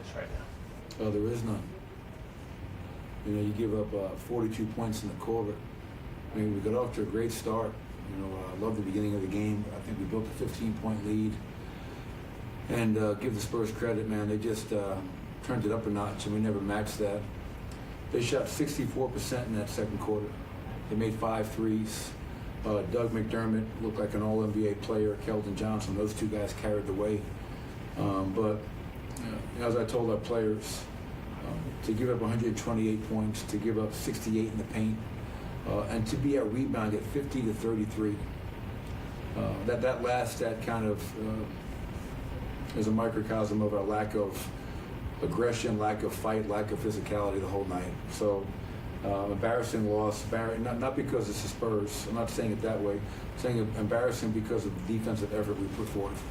defense right now? Oh, there is none. You know, you give up 42 points in the quarter. I mean, we got off to a great start. You know, I love the beginning of the game. I think we built a 15-point lead. And give the Spurs credit, man. They just turned it up a notch, and we never matched that. They shot 64% in that second quarter. They made 5 threes. Doug McDermott looked like an All-NBA player. Keldon Johnson, those two guys carried the way. But as I told our players, to give up 128 points, to give up 68 in the paint, and to be out rebounded 50 to 33. That last stat kind of is a microcosm of our lack of aggression, lack of fight, lack of physicality the whole night. So embarrassing loss, not because it's the Spurs. I'm not saying it that way. I'm saying embarrassing because of the defensive effort we put forth.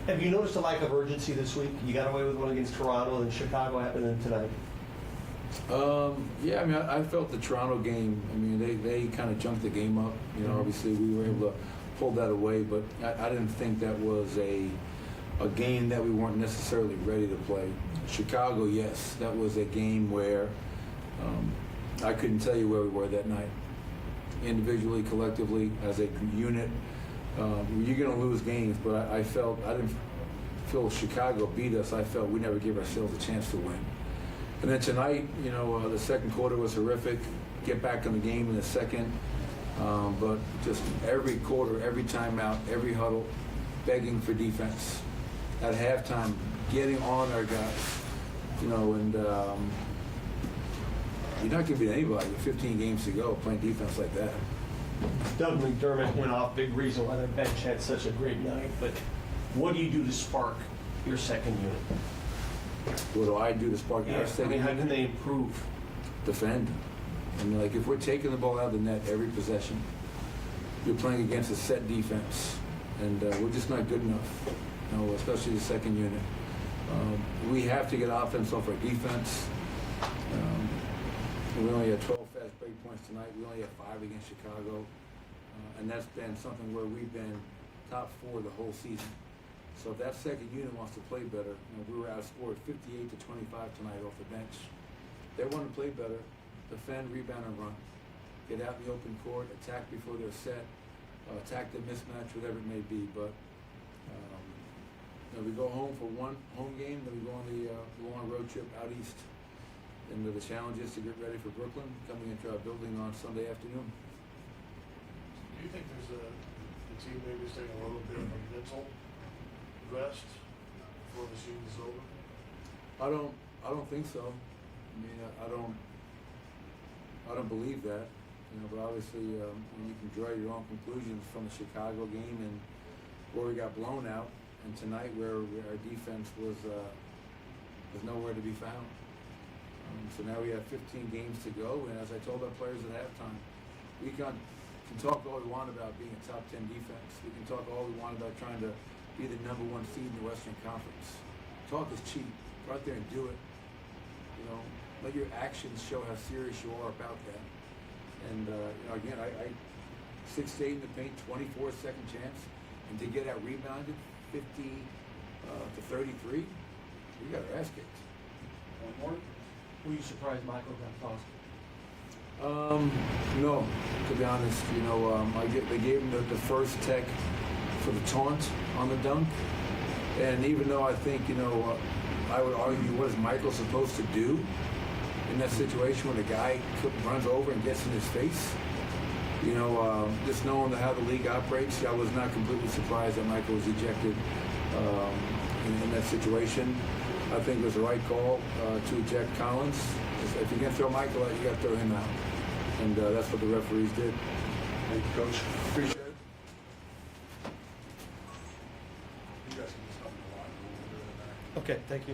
Have you noticed a lack of urgency this week? You got away with one against Toronto, and Chicago happened tonight. Yeah, I mean, I felt the Toronto game. I mean, they kind of jumped the game up. You know, obviously we were able to pull that away, but I didn't think that was a game that we weren't necessarily ready to play. Chicago, yes, that was a game where I couldn't tell you where we were that night. Individually, collectively, as a unit, you're going to lose games, but I didn't feel Chicago beat us. I felt we never gave ourselves a chance to win. And then tonight, you know, the second quarter was horrific. Get back in the game in the second. But just every quarter, every timeout, every huddle, begging for defense. At halftime, getting on our guys. You know, and you're not going to beat anybody with 15 games to go playing defense like that. Doug McDermott went off, big reason why their bench had such a great night. But what do you do to spark your second unit? What do I do to spark our second unit? How can they improve? Defend. I mean, like, if we're taking the ball out of the net every possession, you're playing against a set defense, and we're just not good enough, you know, especially the second unit. We have to get offense off our defense. We only had 12 fast break points tonight. We only had 5 against Chicago, and that's been something where we've been top 4 the whole season. So if that second unit wants to play better, you know, we were outscored 58 to 25 tonight off the bench. They want to play better, defend, rebound, and run. Get out in the open court, attack before they're set, attack the mismatch, whatever it may be. But you know, we go home for one home game, then we go on a road trip out east. And the challenge is to get ready for Brooklyn, coming into our building on Sunday afternoon. Do you think the team maybe is taking a little bit of a mental rest before the season's over? I don't think so. I mean, I don't believe that. You know, but obviously, you can draw your own conclusions from the Chicago game and where we got blown out, and tonight where our defense was nowhere to be found. So now we have 15 games to go, and as I told our players at halftime, we can talk all we want about being a top 10 defense. We can talk all we want about trying to be the #1 seed in the Western Conference. Talk is cheap. Go out there and do it. You know, let your actions show how serious you are about that. And you know, again, I 6 to 8 in the paint, 24 second chance, and to get out rebounded 50 to 33, we got our ass kicked. One more? Were you surprised Michael got tossed? No, to be honest. You know, they gave him the first tech for the taunt on the dunk, and even though I think, you know, I would argue, what is Michael supposed to do in that situation when a guy runs over and gets in his face? You know, just knowing how the league operates, I was not completely surprised that Michael was ejected in that situation. I think it was the right call to eject Collins. If you're going to throw Michael out, you got to throw him out. And that's what the referees did. Thank you, Coach. Appreciate it. You guys can just come in the line. Okay, thank you.